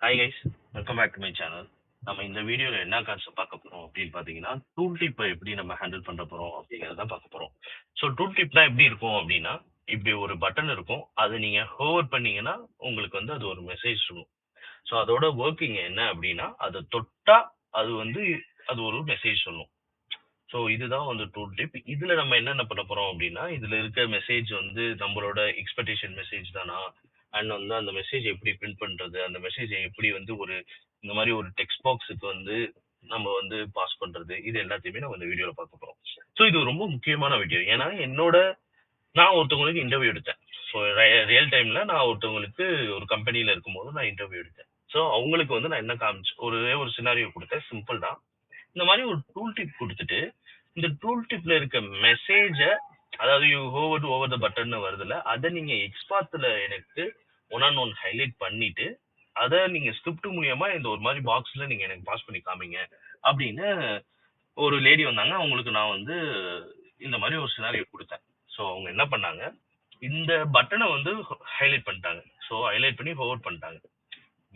Hi guys, welcome back to my channel. நம்ம இந்த வீடியோவில் என்ன கான்செப்ட் பார்க்க போகிறோம் அப்படின்னு பார்த்தீங்கன்னா, டூல் டிப்பை எப்படி நம்ம ஹேண்டில் பண்ண போகிறோம் அப்படிங்கிறத பார்க்க போகிறோம். ஸோ டூல் டிப்னா எப்படி இருக்கும் அப்படின்னா, இப்படி ஒரு பட்டன் இருக்கும். அதை நீங்கள் ஹோவர் பண்ணீங்கன்னா உங்களுக்கு வந்து அது ஒரு மெசேஜ் சொல்லும். ஸோ அதோட ஒர்க்கிங் என்ன அப்படின்னா, அதை தொட்டா அது வந்து அது ஒரு மெசேஜ் சொல்லும். ஸோ இதுதான் வந்து டூல் டிப். இதில் நம்ம என்னென்ன பண்ண போகிறோம் அப்படின்னா, இதில் இருக்க மெசேஜ் வந்து நம்மளோட எக்ஸ்பெக்டேஷன் மெசேஜ் தானா, அண்ட் வந்து அந்த மெசேஜ் எப்படி பிரிண்ட் பண்றது, அந்த மெசேஜை எப்படி வந்து ஒரு இந்த மாதிரி ஒரு டெக்ஸ்ட் பாக்ஸுக்கு வந்து நம்ம வந்து பாஸ் பண்றது, இது எல்லாத்தையுமே நம்ம இந்த வீடியோல பார்க்க போறோம். ஸோ இது ரொம்ப முக்கியமான வீடியோ. ஏன்னா நான் ஒருத்தவங்களுக்கு இன்டர்வியூ எடுத்தேன். ஸோ ரியல் டைம்ல நான் ஒருத்தவங்களுக்கு ஒரு கம்பெனில இருக்கும்போது நான் இன்டர்வியூ எடுத்தேன். ஸோ அவங்களுக்கு வந்து நான் என்ன காமிச்சு ஒரே ஒரு சினாரியோ கொடுத்தேன். சிம்பிள் தான். இந்த மாதிரி ஒரு டூல் டிப் கொடுத்துட்டு, இந்த டூல் டிப்ல இருக்க மெசேஜ, அதாவது you hover over the button வருதுல்ல, அதை நீங்க எக்ஸ்பாத்துல எனக்கு ஒன் ஆன் ஒன் ஹைலைட் பண்ணிட்டு, அதை நீங்க ஸ்கிரிப்ட் மூலியமா இந்த ஒரு மாதிரி பாக்ஸ்ல நீங்க எனக்கு பாஸ் பண்ணி காமிங்க அப்படின்னு ஒரு லேடி வந்தாங்க. அவங்களுக்கு நான் வந்து இந்த மாதிரி ஒரு சினாரியோ கொடுத்தேன். ஸோ அவங்க என்ன பண்ணாங்க, இந்த பட்டனை வந்து ஹைலைட் பண்ணிட்டாங்க. ஸோ ஹைலைட் பண்ணி ஹோவர் பண்ணிட்டாங்க.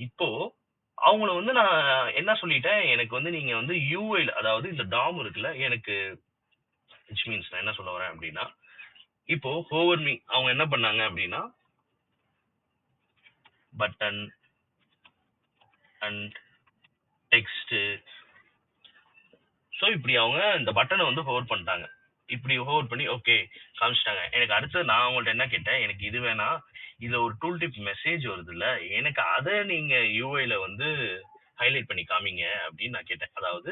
இப்போ அவங்கள வந்து நான் என்ன சொல்லிட்டேன், எனக்கு வந்து நீங்க வந்து யூஐல, அதாவது இந்த டாம் இருக்குல்ல, எனக்கு விச் மீன்ஸ் நான் என்ன சொல்ல வரேன் அப்படின்னா, இப்போ ஹோவர் மீ அவங்க என்ன பண்ணாங்க அப்படின்னா, பட்டன் அண்ட் டெக்ஸ்ட். ஸோ இப்படி அவங்க இந்த பட்டனை வந்து ஹோவர் பண்ணிட்டாங்க. இப்படி ஹோவர் பண்ணி ஓகே காமிச்சிட்டாங்க. எனக்கு அடுத்து நான் அவங்கள்ட்ட என்ன கேட்டேன், எனக்கு இது வேணாம், இதுல ஒரு டூல் டிப் மெசேஜ் வருது இல்ல, எனக்கு அதை நீங்க யூஐல வந்து ஹைலைட் பண்ணி காமிங்க அப்படின்னு நான் கேட்டேன். அதாவது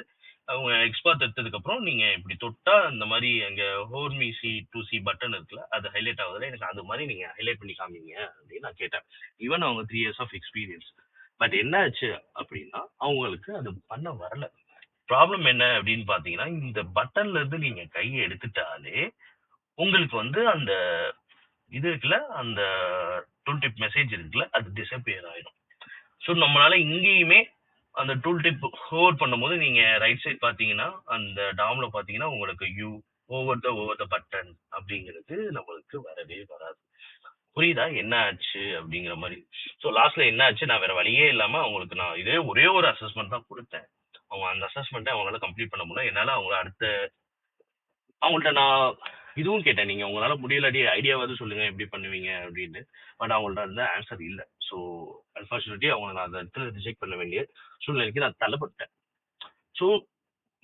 அவங்க எக்ஸ்பாத் எடுத்ததுக்கு அப்புறம் நீங்க இப்படி தொட்டா இந்த மாதிரி அங்க ஹோர் மீ சி டு சி பட்டன் இருக்குல்ல, அது ஹைலைட் ஆகுதுல, எனக்கு அது மாதிரி நீங்க ஹைலைட் பண்ணி காமிங்க அப்படின்னு நான் கேட்டேன். ஈவன் அவங்க 3 years ஆஃப் எக்ஸ்பீரியன்ஸ். பட் என்ன ஆச்சு அப்படின்னா, அவங்களுக்கு அது பண்ண வரல. ப்ராப்ளம் என்ன அப்படின்னு பாத்தீங்கன்னா, இந்த பட்டன்ல இருந்து நீங்க கையை எடுத்துட்டாலே உங்களுக்கு வந்து அந்த இது இருக்குல்ல, அந்த டூல் டிப் மெசேஜ் இருக்குல்ல, அது டிசப்பியர் ஆயிடும். ஸோ நம்மளால இங்கேயுமே அந்த டூல் டிப் ஹோவர் பண்ணும்போது நீங்க ரைட் சைட் பாத்தீங்கன்னா, அந்த டாம்ல பாத்தீங்கன்னா உங்களுக்கு யூ ஓவர் த பட்டன் அப்படிங்கிறது நம்மளுக்கு வரவே வராது. புரியுதா என்ன ஆச்சு அப்படிங்கிற மாதிரி? ஸோ லாஸ்ட்ல என்ன ஆச்சு, நான் வேற வழியே இல்லாம அவங்களுக்கு நான் இதே ஒரே ஒரு அசஸ்மெண்ட் தான் கொடுத்தேன். அவங்க அந்த அசஸ்மெண்ட்டை அவங்களால கம்ப்ளீட் பண்ண முடியல. என்னால அவங்கள அவங்கள்ட்ட நான் இதுவும் கேட்டேன், நீங்க உங்களால முடியலாடி ஐடியாவது சொல்லுங்க எப்படி பண்ணுவீங்க அப்படின்னு. பட் அவங்கள்ட்ட அந்த ஆன்சர் இல்லை. ஸோ அன்பார்ச்சுனேட்லி அவங்க நான் அந்த இடத்துல ரிஜெக்ட் பண்ண வேண்டிய சூழ்நிலைக்கு நான் தள்ளப்பட்டேன். ஸோ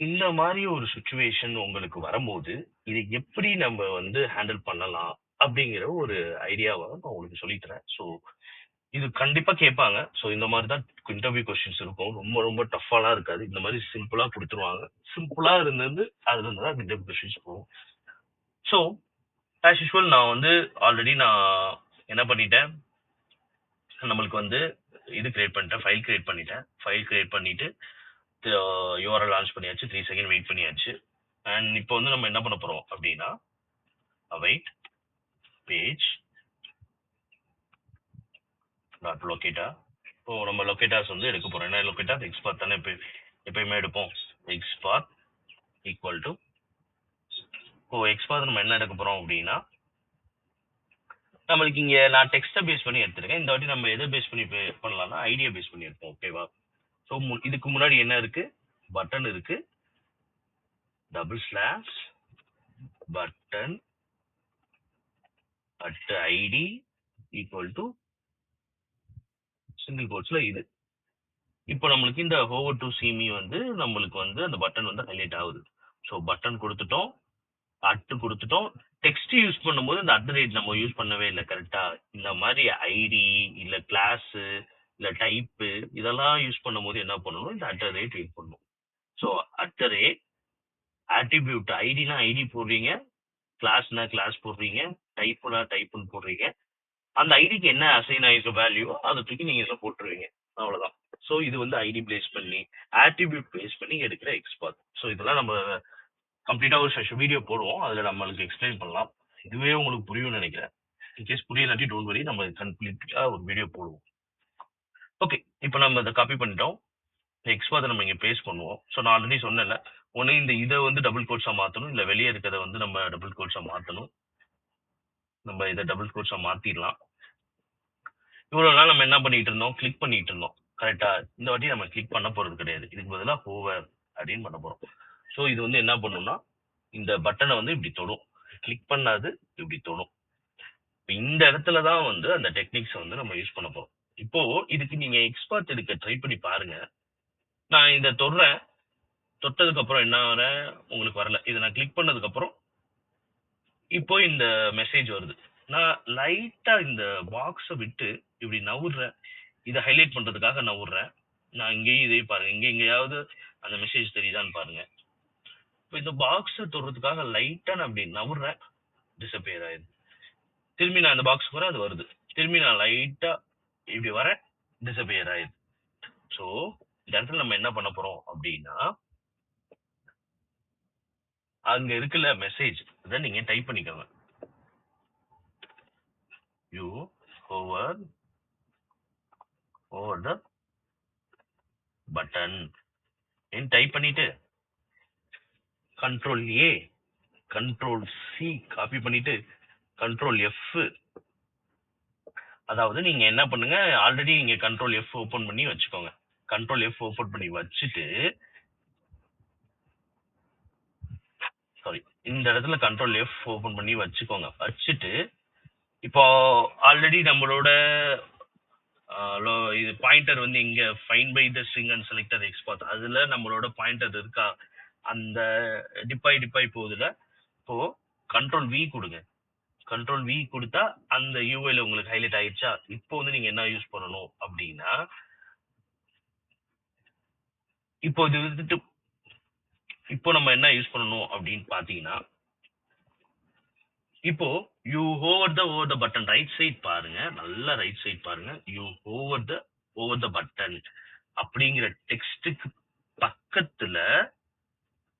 இந்த மாதிரி ஒரு சுச்சுவேஷன் உங்களுக்கு வரும்போது இதை எப்படி நம்ம வந்து ஹேண்டில் பண்ணலாம் அப்படிங்கிற ஒரு ஐடியாவை நான் உங்களுக்கு சொல்லித்தரேன். ஸோ இது கண்டிப்பா கேட்பாங்க. ஸோ இந்த மாதிரி தான் இன்டர்வியூ கொஸ்டின்ஸ் இருக்கும். ரொம்ப ரொம்ப டஃப்பாலாம் இருக்காது. இந்த மாதிரி சிம்பிளா கொடுத்துருவாங்க. சிம்பிளா இருந்தது அதுல இருந்து தான் இன்டர்வியூ கொஸ்டின்ஸ் போகும். ஸோ ஆஸ் யூஷுவல் நான் வந்து ஆல்ரெடி நான் என்ன பண்ணிட்டேன், நம்மளுக்கு வந்து இது கிரியேட் பண்ணிட்டேன், ஃபைல் கிரியேட் பண்ணிட்டேன். ஃபைல் கிரியேட் பண்ணிட்டு யூஆர்எல் லான்ச் பண்ணியாச்சு. 3 செகண்ட் வெயிட் பண்ணியாச்சு. அண்ட் இப்போ வந்து நம்ம என்ன பண்ண போறோம் அப்படின்னா, அவைட் பேஜ் டாட் லொக்கேட்டா. இப்போ நம்ம லொக்கேட்டாஸ் வந்து எடுக்க போறோம். என்ன லொக்கேட்டா, எக்ஸ்பாத் தானே எப்பயுமே எடுப்போம். எக்ஸ்பாத் ஈக்குவல் டு, இப்போ எக்ஸ்பாத் நம்ம என்ன எடுக்க போறோம் அப்படின்னா, நம்மளுக்கு இங்க நான் டெக்ஸ்ட்டை பேஸ் பண்ணி எடுத்திருக்கேன். இந்த வாட்டி நம்ம எதை பேஸ் பண்ணி பண்ணலாம்னா ஐடியா பேஸ் பண்ணி எடுப்போம். ஓகேவா? ஸோ இதுக்கு முன்னாடி என்ன இருக்கு, பட்டன் இருக்கு, double slash button at ID equal to single கோட்ஸ்ல இது. இப்போ நம்மளுக்கு இந்த ஓவர் டு சிமி வந்து நம்மளுக்கு வந்து அந்த பட்டன் வந்து ஹைலைட் ஆகுது. ஸோ பட்டன் கொடுத்துட்டோம், அட்டு கொடுத்துட்டோம். டெக்ஸ்ட் யூஸ் பண்ணும்போது இந்த அட் ரேட் நம்ம யூஸ் பண்ணவே இல்லை. கரெக்டா? இந்த மாதிரி ஐடி இல்ல கிளாஸ் இல்ல டைப்பு இதெல்லாம் யூஸ் பண்ணும்போது என்ன பண்ணணும், இந்த அட் ரேட் யூஸ் பண்ணணும். ஸோ அட் ரேட் ஆட்ரிபியூட், ஐடினா ஐடி போடுறீங்க, கிளாஸ்னா கிளாஸ் போடுறீங்க, டைப்னா டைப்னு போடுறீங்க. அந்த ஐடிக்கு என்ன அசைன் ஆயிருக்க வேல்யூ அதை தூக்கி நீங்க இதுல போட்டுருவீங்க. அவ்வளவுதான். ஸோ இது வந்து ஐடி பேஸ் பண்ணி ஆட்ரிபியூட் பேஸ் பண்ணி எடுக்கிற எக்ஸ்பாத். ஸோ இதெல்லாம் நம்ம கம்ப்ளீட்டா ஒரு வீடியோ போடுவோம், அதுல நம்மளுக்கு எக்ஸ்பிளைன் பண்ணலாம். இதுவே உங்களுக்கு புரியும்னு நினைக்கிறேன். இன்கேஸ் புரியலாட்டி டோன்ட் வரி, நம்ம கம்ப்ளீட்டா ஒரு வீடியோ போடுவோம். ஓகே, இப்போ நம்ம இதை காப்பி பண்ணிட்டோம். எக்ஸ்பாத் நம்ம இங்க பேஸ்ட் பண்ணுவோம். ஸோ நான் ஆல்ரெடி சொன்னேன்ல, ஒன்னு இந்த இதை வந்து டபுள் கோட்ஸா மாத்தணும், இல்ல வெளியே இருக்கிறத வந்து நம்ம டபுள் கோட்ஸா மாத்தணும். நம்ம இதை டபுள் கோட்ஸா மாத்திடலாம். இவ்வளவு நாள் நம்ம என்ன பண்ணிட்டு இருந்தோம், கிளிக் பண்ணிட்டு இருந்தோம். கரெக்டா? இந்த வாட்டி நம்ம கிளிக் பண்ண போறது கிடையாது. இதுக்கு பதிலா ஹோவர் அப்படின்னு பண்ண போறோம். ஸோ இது வந்து என்ன பண்ணும்னா இந்த பட்டனை வந்து இப்படி தொடும். கிளிக் பண்ணாது இப்படி தொடும். இந்த இடத்துல தான் வந்து அந்த டெக்னிக்ஸ் வந்து நம்ம யூஸ் பண்ண போறோம். இப்போ இதுக்கு நீங்க எக்ஸ்போர்ட் எடுக்க ட்ரை பண்ணி பாருங்க. நான் இதை தொடுறேன். தொட்டதுக்கு அப்புறம் என்ன வரேன் உங்களுக்கு வரல. இதை நான் கிளிக் பண்ணதுக்கு அப்புறம் இப்போ இந்த மெசேஜ் வருது. நான் லைட்டா இந்த பாக்ஸை விட்டு இப்படி நவுறேன். இதை ஹைலைட் பண்றதுக்காக நவுறேன். நான் இங்கேயும் இதே பாருங்க. எங்கேயாவது அந்த மெசேஜ் தெரியுதான்னு பாருங்க. இப்போ இந்த பாக்ஸை தொடுறதுக்காக லைட்டா நான் அப்படி நவுறேன். டிசப்பியர் ஆயிடுது. திரும்பி நான் அந்த பாக்ஸ் போறேன், அது வருது. திரும்பி நான் லைட்டா இப்படி வரேன், டிசப்பியர் ஆயிடுது. ஸோ இந்த இடத்துல நம்ம என்ன பண்ண போறோம் அப்படின்னா அங்க இருக்குல்ல மெசேஜ், அதை நீங்க டைப் பண்ணிக்கோங்க. You over over the button type பண்ணிட்டு control A control C copy பண்ணிட்டு கண்ட்ரோல் எஃப். அதாவது நீங்க என்ன பண்ணுங்க, ஆல்ரெடி நீங்க கண்ட்ரோல் எஃப் ஓபன் பண்ணி வச்சுக்கோங்க. கண்ட்ரோல் எஃப் ஓபன் பண்ணி வச்சுட்டு சாரி, இந்த இடத்துல கண்ட்ரோல் எஃப் ஓபன் பண்ணி வச்சுக்கோங்க. வச்சுட்டு இப்போ ஆல்ரெடி நம்மளோட இது பாயிண்டர் வந்து இங்க find by the string and selector XPath, அதுல நம்மளோட பாயிண்டர் இருக்கா, அந்த டிப்பாய் போகுதுல. இப்போ கண்ட்ரோல் வி கொடுங்க. கண்ட்ரோல் வி கொடுத்தா அந்த யூஐல உங்களுக்கு ஹைலைட் ஆயிடுச்சா? இப்போ வந்து நீங்க என்ன யூஸ் பண்ணணும் அப்படின்னா, இப்போ இது வந்துட்டு இப்போ நம்ம என்ன யூஸ் பண்ணணும் அப்படின்னு பாத்தீங்கன்னா, இப்போ you over the button right side பாருங்க, நல்லா ரைட் சைட் பாருங்க. யூ ஓவர் த பட்டன் அப்படிங்கிற டெக்ஸ்டுக்கு பக்கத்துல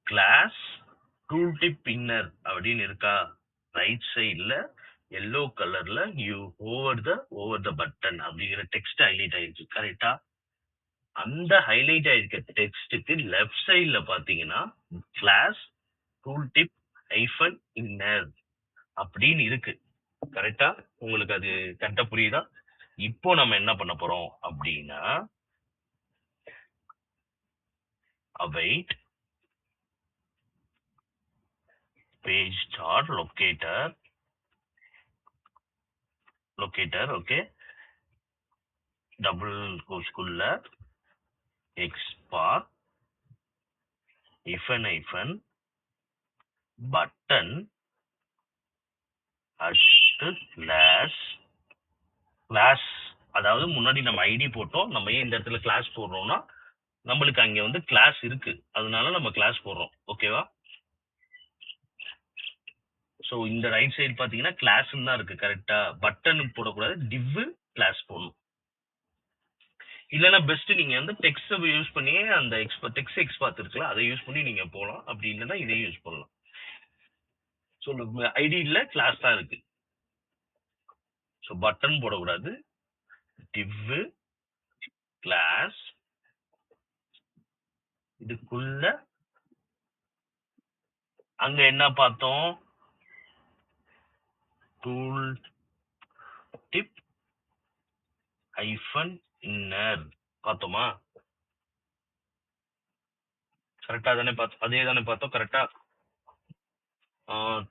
கிளாஸ் டூல் டிப் இன்னர் அப்படின்னு இருக்கா? ரைட் சைட்ல எல்லோ கலர்ல யூ ஓவர் த பட்டன் அப்படிங்கிற டெக்ஸ்ட் ஹைலைட் ஆயிருக்கு. கரெக்டா? அந்த ஹைலைட் ஆயிருக்க டெக்ஸ்டுக்கு லெஃப்ட் சைட்ல பாத்தீங்கன்னா class tooltip hyphen inner அப்படின்னு இருக்கு. கரெக்டா? உங்களுக்கு அது கரெக்டா புரியுதா? இப்போ நம்ம என்ன பண்ண போறோம் அப்படின்னா await page star locator okay, double கோஸ்குள்ள எக்ஸ்பாத் ஐஃபன் பட்டன் அடுத்து கிளாஸ். அதாவது முன்னாடி நம்ம ஐடி போட்டோம். நம்ம ஏன் இந்த இடத்துல கிளாஸ் போடுறோம்னா நம்மளுக்கு அங்க வந்து கிளாஸ் இருக்கு, அதனால நம்ம கிளாஸ் போடுறோம். ஓகேவா? ஸோ இந்த ரைட் சைடு பாத்தீங்கன்னா கிளாஸ் தான் இருக்கு. கரெக்டா? பட்டன் போடக்கூடாது, டிவ் கிளாஸ் போடணும். இல்லைன்னா பெஸ்ட் நீங்க வந்து டெக்ஸ்ட் யூஸ் பண்ணி அந்த டெக்ஸ்ட் எக்ஸ்பாத் இருக்குல்ல, அதை யூஸ் பண்ணி நீங்க போகலாம். அப்படி இல்லைன்னா இதையும் யூஸ் பண்ணலாம். ஸோ ஐடியில கிளாஸ் தான் இருக்கு. ஸோ பட்டன் போடக்கூடாது, div கிளாஸ் இதுக்குள்ள அங்க என்ன பார்த்தோம்? டூல் டிப் ஹைஃபன் இன்னர் பார்த்தோமா? கரெக்டா தானே பார்த்தோம்? அதே தானே பார்த்தோம்? கரெக்டா?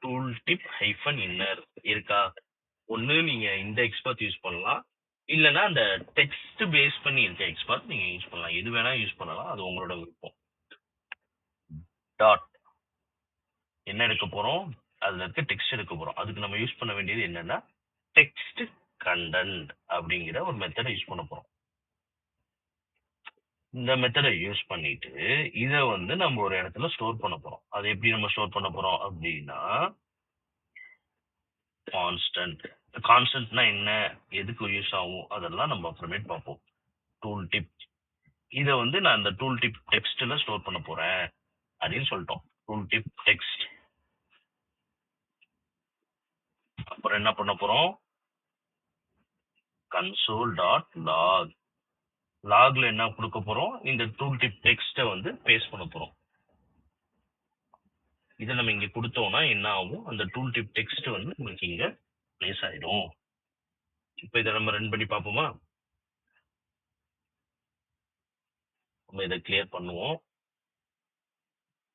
டூல் டிப் ஹைஃபன் இன்னர் இருக்கா? ஒண்ணு நீங்க இந்த எக்ஸ்பாத் யூஸ் பண்ணலாம், இல்லைன்னா அந்த டெக்ஸ்ட் பேஸ் பண்ணி இருக்க எக்ஸ்பாத் நீங்க யூஸ் பண்ணலாம். எது வேணா யூஸ் பண்ணலாம், அது உங்களோட விருப்பம். டாட் என்ன எடுக்க போறோம்? அதுல இருக்க டெக்ஸ்ட் எடுக்க போறோம். அதுக்கு நம்ம யூஸ் பண்ண வேண்டியது என்னன்னா டெக்ஸ்ட் கண்டென்ட் அப்படிங்கிற ஒரு மெத்தடை யூஸ் பண்ண போறோம். இந்த மெத்தடை யூஸ் பண்ணிட்டு இதை வந்து நம்ம ஒரு இடத்துல ஸ்டோர் பண்ண போறோம். அது எப்படி நம்ம ஸ்டோர் பண்ண போறோம் அப்படின்னா கான்ஸ்டன்ட்னா என்ன, எதுக்கு யூஸ் ஆகும், அதெல்லாம் நம்ம அப்புறமேட் பார்ப்போம். டூல் டிப் இதை வந்து நான் அந்த டூல் டிப் டெக்ஸ்ட்ல ஸ்டோர் பண்ண போறேன் அப்படின்னு சொல்லிட்டோம். Tooltip text. அப்புறம் என்ன பண்ண போறோம்? Console dot log. லாக்ல என்ன கொடுக்க போறோம்? இந்த டூல் டிப் டெக்ஸ்ட வந்து பேஸ்ட் பண்ண போறோம். இதை நம்ம இங்க கொடுத்தோம்னா என்ன ஆகும்? அந்த டூல் டிப் டெக்ஸ்ட் வந்து நமக்கு இங்க பிளேஸ் ஆயிடும். இப்ப இதை நம்ம ரன் பண்ணி பார்ப்போமா? நம்ம இதை கிளியர் பண்ணுவோம்.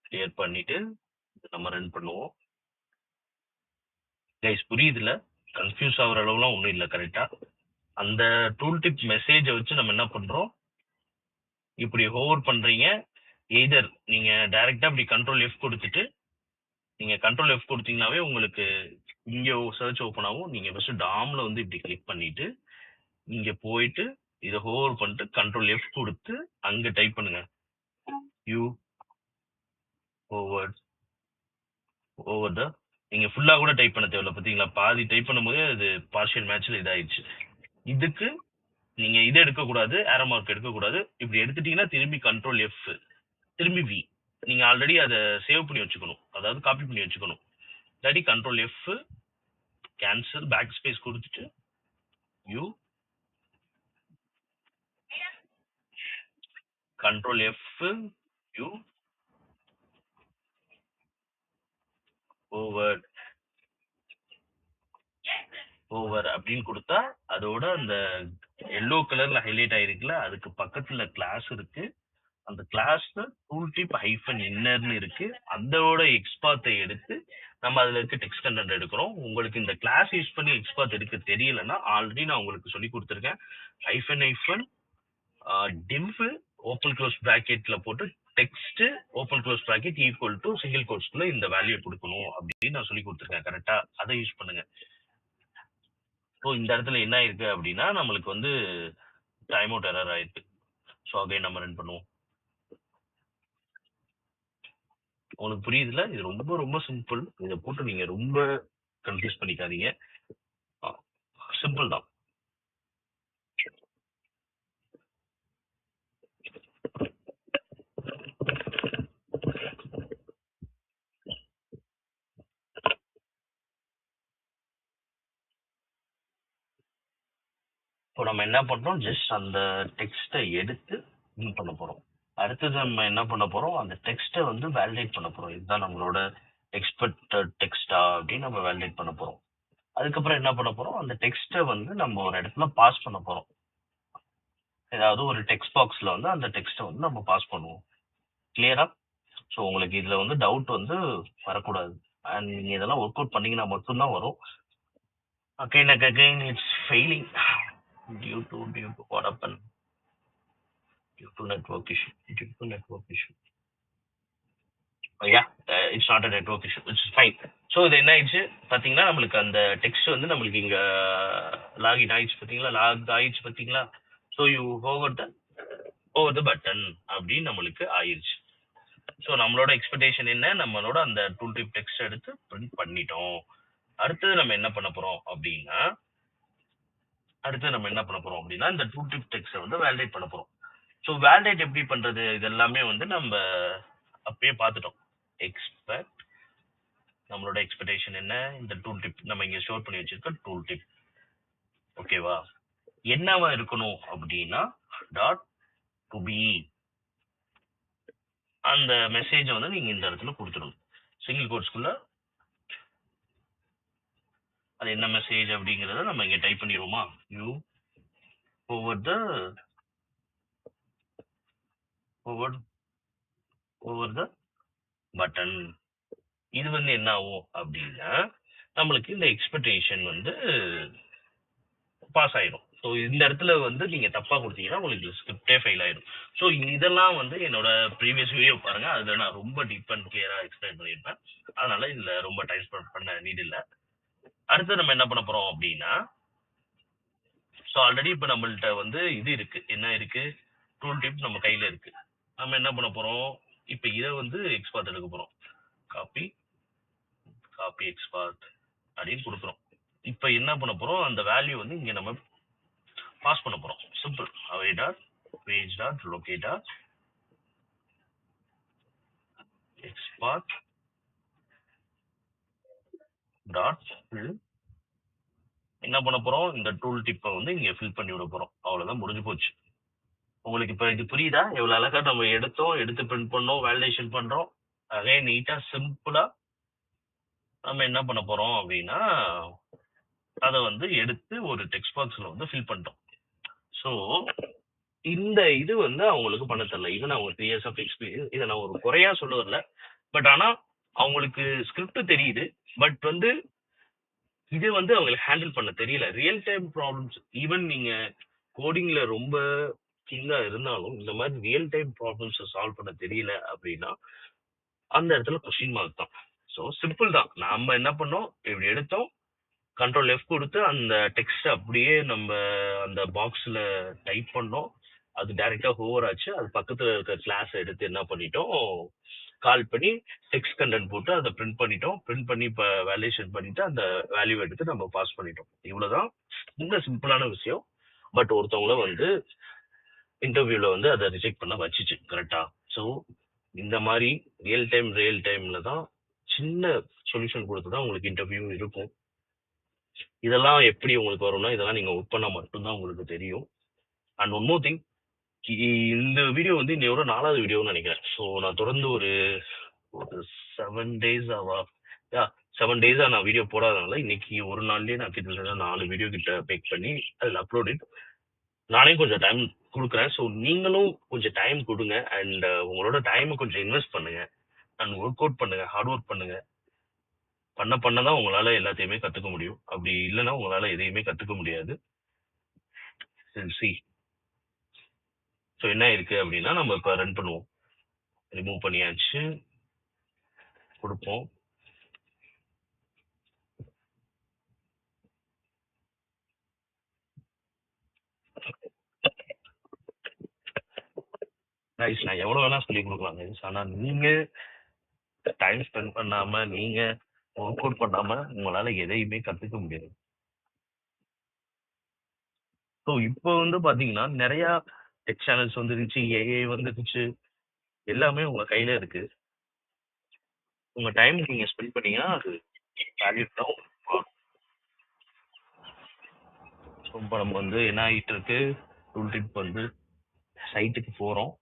கிளியர் பண்ணிட்டு நம்ம ரன் பண்ணுவோம். கைஸ் புரியுதுல? கன்ஃபியூஸ் ஆகுற அளவுலாம் ஒன்றும் இல்லை. கரெக்டா அந்த டூல் டிப் மெசேஜை வச்சு நம்ம என்ன பண்றோம், இப்படி ஹோவர் பண்றீங்க. எய்தர் நீங்க டைரக்டா இப்படி கண்ட்ரோல் எஃப் கொடுத்துட்டு, நீங்க கண்ட்ரோல் எஃப் கொடுத்தீங்கன்னாவே உங்களுக்கு இங்க சர்ச் ஓப்பன் ஆகும். நீங்க ஃபர்ஸ்ட் டாம்ல வந்து இப்படி கிளிக் பண்ணிட்டு இங்க போயிட்டு இதை ஹோவர் பண்ணிட்டு கண்ட்ரோல் எஃப் கொடுத்து அங்க டைப் பண்ணுங்க. யூ ஓவர் ஓவர் த, நீங்க ஃபுல்லா கூட டைப் பண்ண தேவையில்ல. பாத்தீங்களா, பாதி டைப் பண்ணும்போது அது பார்ஷியல் மேட்ச்ல இதாயிடுச்சு. இதுக்கு நீங்க இதை எடுக்கக்கூடாது, ஏரோ மார்க் எடுக்கக்கூடாது. இப்படி எடுத்துட்டீங்கன்னா திரும்பி கண்ட்ரோல் எஃப், திரும்பி வி. நீங்க ஆல்ரெடி அதை சேவ் பண்ணி வச்சுக்கணும், அதாவது காப்பி பண்ணி வச்சுக்கணும். இல்லாட்டி control F cancel back space கொடுத்துட்டு you control F you over over அப்படின்னு கொடுத்தா அதோட அந்த எல்லோ கலர்ல ஹைலைட் ஆயிருக்குல்ல, அதுக்கு பக்கத்துல கிளாஸ் இருக்கு. அந்த கிளாஸ்ல டூல் டிப் ஹைஃபன் இன்னர்னு இருக்கு. அதோட எக்ஸ்பாத்தை எடுத்து நம்ம அதுல இருக்க டெக்ஸ்ட் கண்டென்ட் எடுக்கிறோம். உங்களுக்கு இந்த கிளாஸ் யூஸ் பண்ணி எக்ஸ்பாத் எடுக்க தெரியலன்னா ஆல்ரெடி நான் உங்களுக்கு சொல்லி கொடுத்துருக்கேன். Hyphen hyphen div open close பிராக்கெட்ல போட்டு text open close bracket equal to single கோட்ஸ்க்குள்ள இந்த வேல்யூ கொடுக்கணும் அப்படின்னு நான் சொல்லி கொடுத்துருக்கேன். கரெக்டா அதை யூஸ் பண்ணுங்க. ஸோ இந்த இடத்துல என்ன இருக்கு அப்படின்னா நம்மளுக்கு வந்து டைம் அவுட் எரர் ஆயிருக்கு. ஸோ அகைன் நம்ம ரன் பண்ணுவோம். உங்களுக்கு புரியுதுல? இது ரொம்ப ரொம்ப சிம்பிள். இதை போட்டு நீங்க ரொம்ப கன்ஃபியூஸ் பண்ணிக்காதீங்க. சிம்பிள் தான். இப்போ நம்ம என்ன பண்றோம், ஜஸ்ட் அந்த டெக்ஸ்ட்டை எடுத்து வின் பண்ண போறோம். அடுத்தது நம்ம என்ன பண்ண போறோம், அந்த டெக்ஸ்ட்டை வந்து வேலிடேட் பண்ண போறோம். இதுதான் நம்மளோட எக்ஸ்பெக்டட் டெக்ஸ்டா அப்படின்னு நம்ம வேலிடேட் பண்ண போறோம். அதுக்கப்புறம் என்ன பண்ண போறோம், அந்த டெக்ஸ்ட்டை வந்து நம்ம ஒரு இடத்துல பாஸ் பண்ண போறோம். ஏதாவது ஒரு டெக்ஸ்ட் பாக்ஸ்ல வந்து அந்த டெக்ஸ்ட்டை வந்து நம்ம பாஸ் பண்ணுவோம். கிளியரா? ஸோ உங்களுக்கு இதுல வந்து டவுட் வந்து வரக்கூடாது. அண்ட் நீங்க இதெல்லாம் ஒர்க் அவுட் பண்ணீங்கன்னா மட்டும்தான் வரும். Again it's failing due to what happened, due to network issue. Yeah, it's not a network issue, it's fine. So இது என்ன ஆயிடுச்சு பாத்தீங்கன்னா, நம்மளுக்கு அந்த டெக்ஸ்ட் வந்து நம்மளுக்கு இங்க லாகின் ஆயிடுச்சு. பாத்தீங்களா, லாக் ஆயிடுச்சு. பாத்தீங்களா? So you over the button அப்படின்னு நம்மளுக்கு ஆயிடுச்சு. ஸோ நம்மளோட எக்ஸ்பெக்டேஷன் என்ன, நம்மளோட அந்த டூல் டிப் டெக்ஸ்ட் எடுத்து பிரிண்ட் பண்ணிட்டோம். அடுத்தது நம்ம என்ன பண்ண போறோம் அப்படின்னா, இந்த டூல் டிப் டெக்ஸ்ட்டை வந்து வேலிடேட் பண்ண போறோம். ஸோ வேலிடேட் எப்படி பண்றது, இதெல்லாமே வந்து நம்ம அப்பயே பார்த்துட்டோம். எக்ஸ்பெக்ட், நம்மளோட எக்ஸ்பெக்டேஷன் என்ன, இந்த டூல் டிப் நம்ம இங்க ஸ்டோர் பண்ணி வச்சிருக்க டூல் டிப் ஓகேவா, என்னவா இருக்கணும் அப்படின்னா டாட் டு பி, அந்த மெசேஜை வந்து நீங்க இந்த இடத்துல கொடுத்துடணும். சிங்கிள் கோட்ஸ்க்குள்ள அது என்ன மெசேஜ் அப்படிங்கறத நம்ம இங்க டைப் பண்ணிடுவோமா. You over the button. இது வந்து என்ன ஆகும் அப்படின்னா நம்மளுக்கு இந்த எக்ஸ்பெக்டேஷன் வந்து பாஸ் ஆயிடும். ஸோ இந்த இடத்துல வந்து நீங்க தப்பா கொடுத்தீங்கன்னா உங்களுக்கு ஸ்கிரிப்டே ஃபெயில் ஆயிடும். ஸோ இதெல்லாம் வந்து என்னோட ப்ரீவியஸ் வீடியோ பாருங்க, அதுல நான் ரொம்ப டீப் அண்ட் கிளியரா எக்ஸ்பிளைன் பண்ணியிருப்பேன். அதனால இதுல ரொம்ப டைம் ஸ்பெண்ட் பண்ண நீட் இல்லை. அடுத்து நம்ம என்ன பண்ண போறோம் அப்படின்னா, ஸோ ஆல்ரெடி இப்போ நம்மள்ட்ட வந்து இது இருக்கு, என்ன இருக்கு, டூல் டிப் நம்ம கையில இருக்கு. நம்ம என்ன பண்ண போறோம், இப்போ இதை வந்து எக்ஸ்பார்ட் எடுக்க போறோம். காப்பி எக்ஸ்பார்ட் அப்படின்னு கொடுக்குறோம். இப்போ என்ன பண்ண போறோம், அந்த வேல்யூ வந்து இங்க நம்ம பாஸ் பண்ண போறோம். சிம்பிள். அவை dot page dot locate dot export dot file. என்ன பண்ண போறோம், இந்த டூல் டிப்பை வந்து இங்க ஃபில் பண்ணி விட போறோம். அவ்வளவுதான், முடிஞ்சு போச்சு. உங்களுக்கு இப்ப இது புரியுதா, எவ்வளவு அழகா நம்ம எடுத்து பிரிண்ட் பண்ணோம், வேலிடேஷன் பண்றோம். அதே நீட்டா சிம்பிளா நம்ம என்ன பண்ண போறோம் அப்படின்னா அதை வந்து எடுத்து ஒரு டெக்ஸ்ட் பாக்ஸ்ல வந்து ஃபில் பண்ணிட்டோம். ஸோ இந்த இது வந்து அவங்களுக்கு பண்ண தெரியல. இது நான் ஒரு 3 இயர்ஸ் ஆஃப் எக்ஸ்பீரியன்ஸ். இத நான் ஒரு குறையா சொல்ல வரல. பட் ஆனா அவங்களுக்கு ஸ்கிரிப்ட் தெரியுது. பட் வந்து இது வந்து அவங்களுக்கு ஹேண்டில் பண்ண தெரியல. ரியல் டைம் ப்ராப்ளம்ஸ் ஈவன் நீங்க கோடிங்ல ரொம்ப கிங்கா இருந்தாலும், இந்த மாரி ரியல் டைம் ப்ராப்ளம்ஸ சால்வ் பண்ண தெரியல அப்படின்னா, அந்த இடத்துல கொஸ்டின் மார்க் தான். ஸோ சிம்பிள் தான். நாம என்ன பண்ணோம், இப்படி எடுத்தோம், கண்ட்ரோல் எஃப் குடுத்து அந்த டெக்ஸ்ட் அப்படியே நம்ப அந்த பாக்ஸ்ல டைப் பண்ணோம். அது டைரக்ட்டா ஹோவர் ஆச்சு. அது பக்கத்துல இருக்க கிளாஸ எடுத்து என்ன பண்ணிட்டோம், கால் பண்ணி டெக்ஸ்ட் கன்டென்ட் போட்டு அத பிரிண்ட் பண்ணிட்டோம். பிரிண்ட் பண்ணி இப்ப வேலிடேஷன் பண்ணிட்டு அந்த வேல்யூ எடுத்து நம்ம பாஸ் பண்ணிட்டோம். இவ்வளவுதான். இந்த சிம்பிளான விஷயம். பட் ஒருத்தவங்கள வந்து இன்டர்வியூல வந்து அத ரிஜெக்ட் பண்ண வச்சுச்சு. கரெக்ட்டா? ஸோ இந்த மாரி ரியல் டைம்ல தான் சின்ன சொல்யூஷன் குடுத்து தான் உங்களுக்கு இன்டர்வியூ இருக்கும். இதெல்லாம் எப்படி உங்களுக்கு வரும்னா, இதெல்லாம் நீங்க ஒர்க் பண்ணா மட்டும் தான் உங்களுக்கு தெரியும். அண்ட் ஒன் மோர் திங், இந்த வீடியோ வந்து இன்னையோட 4வது வீடியோன்னு நெனைக்கிறேன். ஸோ நான் தொடர்ந்து ஒரு ஒரு 7 டேஸாவா? யாஹ் 7 டேஸா நான் வீடியோ போடாதனால, இன்னைக்கு ஒரு நாள்லயே நான் கிட்டத்தட்ட 4 வீடியோ கிட்ட மேக் பண்ணி அதில அப்லோடட். நானே கொஞ்சம் டைம் குடுக்குறேன். ஸோ நீங்களும் கொஞ்சம் டைம் குடுங்க. அண்ட் உங்களோட டைம கொஞ்சம் இன்வெஸ்ட் பண்ணுங்க. அண்ட் ஒர்க் அவுட் பண்ணுங்க. ஹார்ட் ஒர்க் பண்ணுங்க. பண்ண பண்ண தான் உங்களால எல்லாத்தையுமே கத்துக்க முடியும். அப்படி இல்லன்னா உங்களால எதையுமே கத்துக்க முடியாது. சி ஸோ என்ன இருக்கு அப்படின்னா, நம்ம இப்ப ரன் பண்ணுவோம். ரிமூவ் பண்ணியாச்சு. குடுப்போம். கைஸ் நான் எவ்வளோ வேணா சொல்லிக் குடுக்கலாம் கைஸ். ஆனா நீங்க டைம் ஸ்பெண்ட் பண்ணாம, நீங்க ஒர்க் அவுட் பண்ணாம உங்களால எதையுமே கத்துக்க முடியாது. ஸோ இப்போ வந்து பாத்தீங்கன்னா, நெறையா டெக் சேனல்ஸ் வந்துருச்சு, ஏஐ வந்துருச்சு. எல்லாமே உங்க கையில இருக்கு. உங்க டைம் நீங்க ஸ்பெண்ட் பண்ணீங்கன்னா, அது வேல்யூ தான் மாறும். ஸோ இப்ப நம்ம வந்து என்ன ஆயிட்டு இருக்கு, டூல் டிப் வந்து சைட்டுக்கு போறோம்.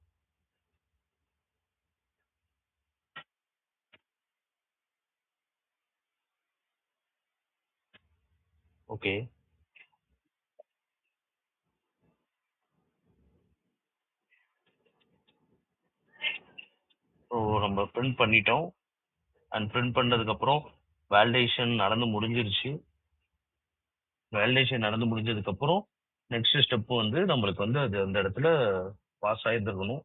ஓகே. ஸோ நம்ம பிரிண்ட் பண்ணிட்டோம். அண்ட் பிரிண்ட் பண்ணதுக்கப்புறம் வேலிடேஷன் நடந்து முடிஞ்சிருச்சு. வேலிடேஷன் நடந்து முடிஞ்சதுக்கப்புறம் நெக்ஸ்ட் ஸ்டெப் வந்து நம்மளுக்கு வந்து அது அந்த இடத்துல பாஸ் ஆயிருந்துருக்கணும்.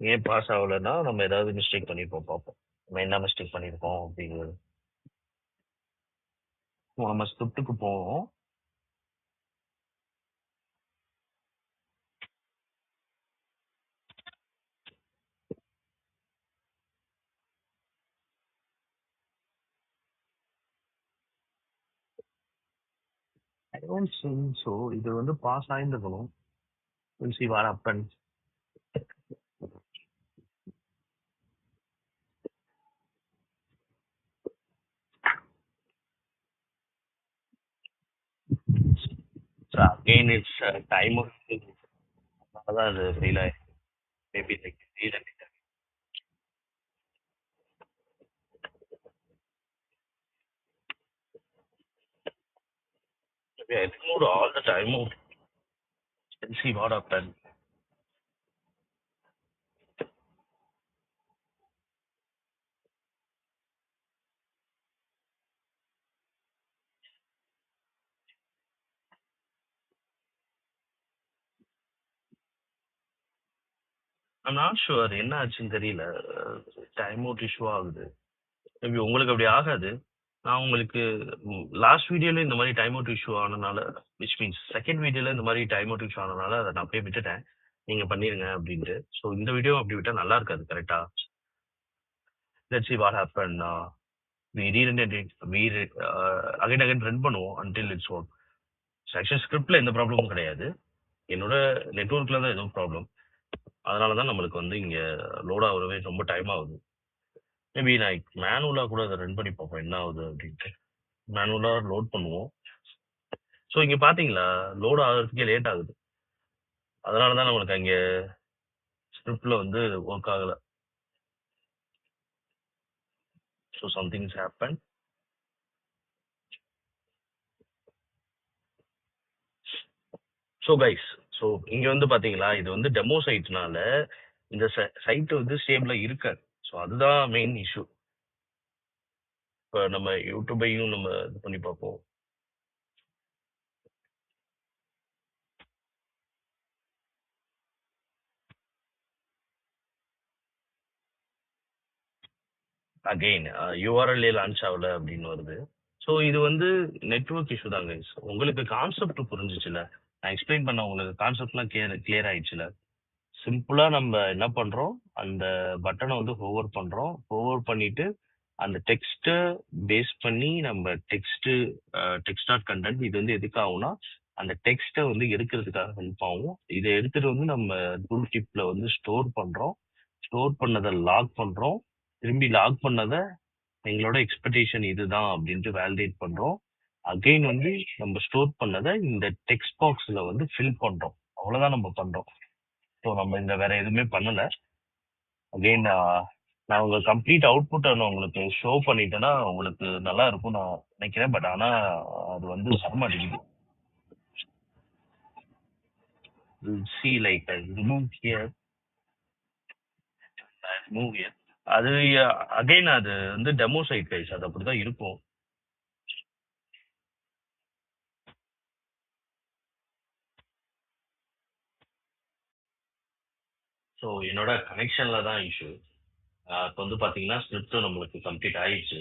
ஏன் பாஸ் ஆகலைன்னா நம்ம ஏதாவது மிஸ்டேக் பண்ணியிருப்போம் பார்ப்போம். நம்ம என்ன மிஸ்டேக் பண்ணியிருக்கோம் அப்படிங்கிறது. நம்ம ஸ்கிரிப்டுக்கு போவோம். I don't think so. இது வந்து பாஸ் ஆயிருந்துருக்கணும். Will see what happens. So again it's time. அதனால தான் அது ஃபெயில் ஆயிருக்கு. Maybe like maybe I removed all the time out. We'll see what happened. I'm not sure என்ன ஆச்சுன்னு தெரியல. டைம் அவுட் இஷ்யூ ஆகுது. மேபி உங்களுக்கு அப்படி ஆகாது. நான் உங்களுக்கு லாஸ்ட் வீடியோல இந்த மாதிரி டைம் அவுட் இஷ்யூ ஆனனால, விச் மீன்ஸ் செகண்ட் வீடியோல இந்த மாதிரி டைம் அவுட் இஷ்யூ ஆனனால அதை நான் அப்படியே விட்டுட்டேன். நீங்க பண்ணிருங்க அப்படின்ட்டு. ஸோ இந்த வீடியோ அப்படி விட்டா நல்லா இருக்காது. கரெக்டா? Let's see what happened. We rerun it. We again run பண்ணுவோம் until it's work. ஆக்சுவலி ஸ்கிரிப்ட்ல எந்த ப்ராப்ளமும் கிடையாது. என்னோட நெட்ஒர்க்ல தான் ஏதோ ப்ராப்ளம். அதனால தான் நம்மளுக்கு வந்து இங்க லோட் ஆகுறவே ரொம்ப டைம் ஆகுது. மேபி நான் மேனுவலா கூட அதை ரன் பண்ணி பார்ப்போம் என்ன ஆகுது அப்படின்ட்டு. மேனுவலா லோட் பண்ணுவோம். ஸோ இங்க பாத்தீங்களா, லோட் ஆகுறதுக்கே லேட் ஆகுது. அதனால தான் நம்மளுக்கு அங்க ஸ்கிரிப்ட்ல வந்து ஒர்க் ஆகல. So something's happened. So guys, so இங்க வந்து பாத்தீங்களா, இது வந்து டெமோ சைட்னால இந்த சைட் வந்து ஸ்டேபிளா இருக்காது. ஸோ அதுதான் மெயின் இஷ்யூ. இப்போ நம்ம யூடியூபையும் நம்ம இது பண்ணி பார்ப்போம். அகெயின் யூஆர்எல்ஏ லான்ச் ஆகல அப்படின்னு வருது. ஸோ இது வந்து நெட்வொர்க் இஷ்யூ தான் கைஸ். உங்களுக்கு கான்செப்ட் புரிஞ்சிச்சுல, நான் எக்ஸ்பிளைன் பண்ண உங்களுக்கு கான்செப்ட்லாம் கிளியர் ஆயிடுச்சுல. சிம்பிளா நம்ம என்ன பண்றோம், அந்த பட்டனை வந்து ஹோவர் பண்றோம். ஹோவர் பண்ணிட்டு அந்த டெக்ஸ்ட்டை பேஸ் பண்ணி நம்ம டெக்ஸ்ட் டாட் கண்டென்ட் இது வந்து எதுக்கு ஆகும்னா, அந்த டெக்ஸ்ட்டை வந்து எடுக்கிறதுக்காக ஹெல்ப் ஆகும். இதை எடுத்துட்டு வந்து நம்ம டூல் டிப்ல வந்து ஸ்டோர் பண்றோம். ஸ்டோர் பண்ணதை லாக் பண்றோம். திரும்பி லாக் பண்ணதை எங்களோட எக்ஸ்பெக்டேஷன் இதுதான் அப்படின்ட்டு வேலிடேட் பண்றோம். அகைன் வந்து நம்ம ஸ்டோர் பண்ணதை இந்த டெக்ஸ்ட் பாக்ஸ்ல வந்து ஃபில் பண்றோம். அவ்வளவுதான் நம்ம பண்றோம். ஸோ நம்ம இந்த வேற எதுவுமே பண்ணல. அகைன் நான் உங்க கம்ப்ளீட் அவுட்புட்டை நான் உங்களுக்கு ஷோ பண்ணிட்டேன்னா உங்களுக்கு நல்லா இருக்கும் நான் நினைக்கிறேன். பட் ஆனா அது வந்து சம அடிக்குது. See like remove here, remove here. அது அகைன் அது வந்து டெமோ சைட் கைஸ், அது அப்படிதான் இருக்கும். ஸோ என்னோட கனெக்ஷன்ல தான் இஷ்யூ. இப்போ வந்து பாத்தீங்கன்னா ஸ்கிரிப்டும் நம்மளுக்கு கம்ப்ளீட் ஆயிடுச்சு.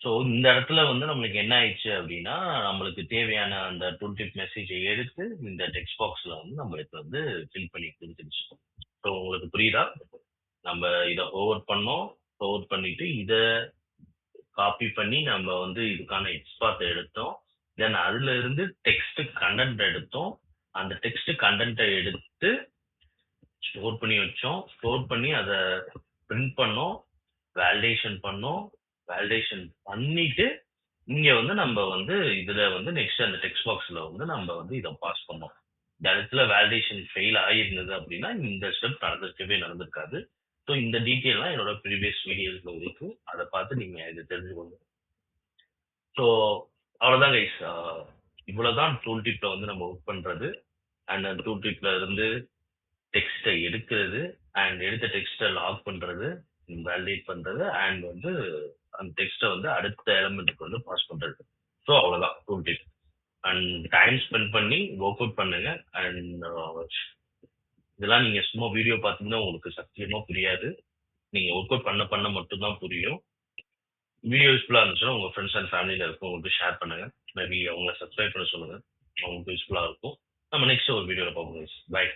ஸோ இந்த இடத்துல வந்து நம்மளுக்கு என்ன ஆயிடுச்சு அப்படின்னா, நம்மளுக்கு தேவையான அந்த டூல் டிப் மெசேஜை எடுத்து இந்த டெக்ஸ்ட் பாக்ஸ்ல வந்து நம்மளுக்கு வந்து ஃபில் பண்ணி கொடுத்துருச்சு. ஸோ உங்களுக்கு புரியுதா? நம்ம இதை ஓவர் பண்ணோம். ஓவர் பண்ணிட்டு இதை காப்பி பண்ணி நம்ம வந்து இதுக்கான எக்ஸ்பார்ட் எடுத்தோம். தென் அதுல இருந்து டெக்ஸ்ட் கண்டென்ட் எடுத்தோம். அந்த டெக்ஸ்ட் கண்டென்ட்டை எடுத்து ஸ்டோர் பண்ணி வச்சோம். ஸ்டோர் பண்ணி அதை பிரிண்ட் பண்ணோம். வேலிடேஷன் பண்ணோம். வேலிடேஷன் பண்ணிட்டு இங்க வந்து நம்ம வந்து இதுல வந்து நெக்ஸ்ட் அந்த டெக்ஸ்ட் பாக்ஸ்ல வந்து நம்ம வந்து இதை பாஸ் பண்ணோம். இந்த இடத்துல வேலிடேஷன் ஃபெயில் ஆகிருந்தது அப்படின்னா இந்த ஸ்டெப் நடந்திருக்காது. ஸோ இந்த டீட்டெயிலாம் என்னோட ப்ரீவியஸ் வீடியோஸ்ல இருக்கு. அதை பார்த்து நீங்க இதை தெரிஞ்சுக்கோங்க. ஸோ அவ்வளோதான் கைஸ். இவ்வளோதான் டூல் டிப்ல வந்து நம்ம ஒர்க் பண்றது. அண்ட் அந்த டூல் டிப்ல இருந்து டெக்ஸ்ட்டை எடுக்கிறது, அண்ட் எடுத்த டெக்ஸ்ட்டை லாக் பண்றது, வேலிடேட் பண்றது, அண்ட் வந்து அந்த டெக்ஸ்ட்டை வந்து அடுத்த எலமெண்ட்டுக்கு வந்து பாஸ் பண்றது. ஸோ அவ்வளோதான் tooltip. And time spend பண்ணி ஒர்க் அவுட் பண்ணுங்க. அண்ட் இதெல்லாம் நீங்க சும்மா வீடியோ பார்த்தீங்கன்னா உங்களுக்கு சத்தியமா புரியாது. நீங்க ஒர்க் அவுட் பண்ண பண்ண மட்டும்தான் புரியும். வீடியோ யூஸ்ஃபுல்லா இருந்துச்சுன்னா உங்க ஃப்ரெண்ட்ஸ் அண்ட் ஃபேமிலியில இருக்கவங்களுக்கு ஷேர் பண்ணுங்க. மேபி அவங்கள சப்ஸ்கிரைப் பண்ண சொல்லுங்க. அவங்களுக்கு யூஸ்ஃபுல்லா இருக்கும். நம்ம நெக்ஸ்ட் ஒரு வீடியோல பார்ப்போம். பை.